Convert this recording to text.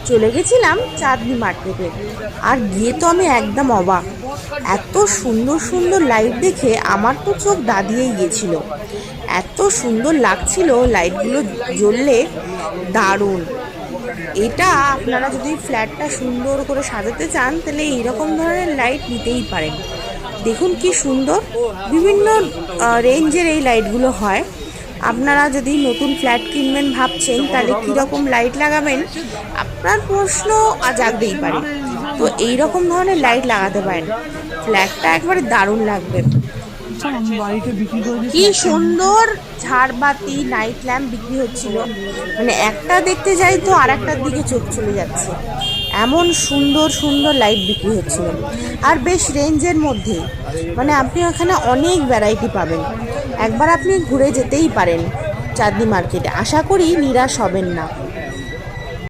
চলে গেছিলাম চাঁদনি মার্কেটে, আর গিয়ে তো আমি একদম অবাক। এত সুন্দর সুন্দর লাইট দেখে আমার তো চোখ দাঁড়িয়েই গিয়েছিল। এত সুন্দর লাগছিল লাইটগুলো জ্বললে, দারুণ। এটা আপনারা যদি ফ্ল্যাটটা সুন্দর করে সাজাতে চান তাহলে এইরকম ধরনের লাইট নিতেই পারেন। দেখুন কি সুন্দর, বিভিন্ন রেঞ্জের এই লাইটগুলো হয়। আপনারা যদি নতুন ফ্ল্যাট কিনবেন ভাবছেন তাহলে কীরকম লাইট লাগাবেন আপনার প্রশ্ন জাগতেই পারে। তো এই রকম ধরনের লাইট লাগাতে পারেন, ফ্ল্যাটটা একবারে দারুণ লাগবে। কি সুন্দর ঝাড়বাতি নাইট ল্যাম্প বিক্রি হচ্ছিল, মানে একটা দেখতে যাই তো আর একটার দিকে চোখ চলে যাচ্ছে, এমন সুন্দর সুন্দর লাইট বিক্রি হচ্ছিল। আর বেশ রেঞ্জের মধ্যে, মানে আপনি ওখানে অনেক ভ্যারাইটি পাবেন। একবার আপনি ঘুরে যেতেই পারেন চাঁদনি মার্কেটে, আশা করি নিরাশ হবেন না।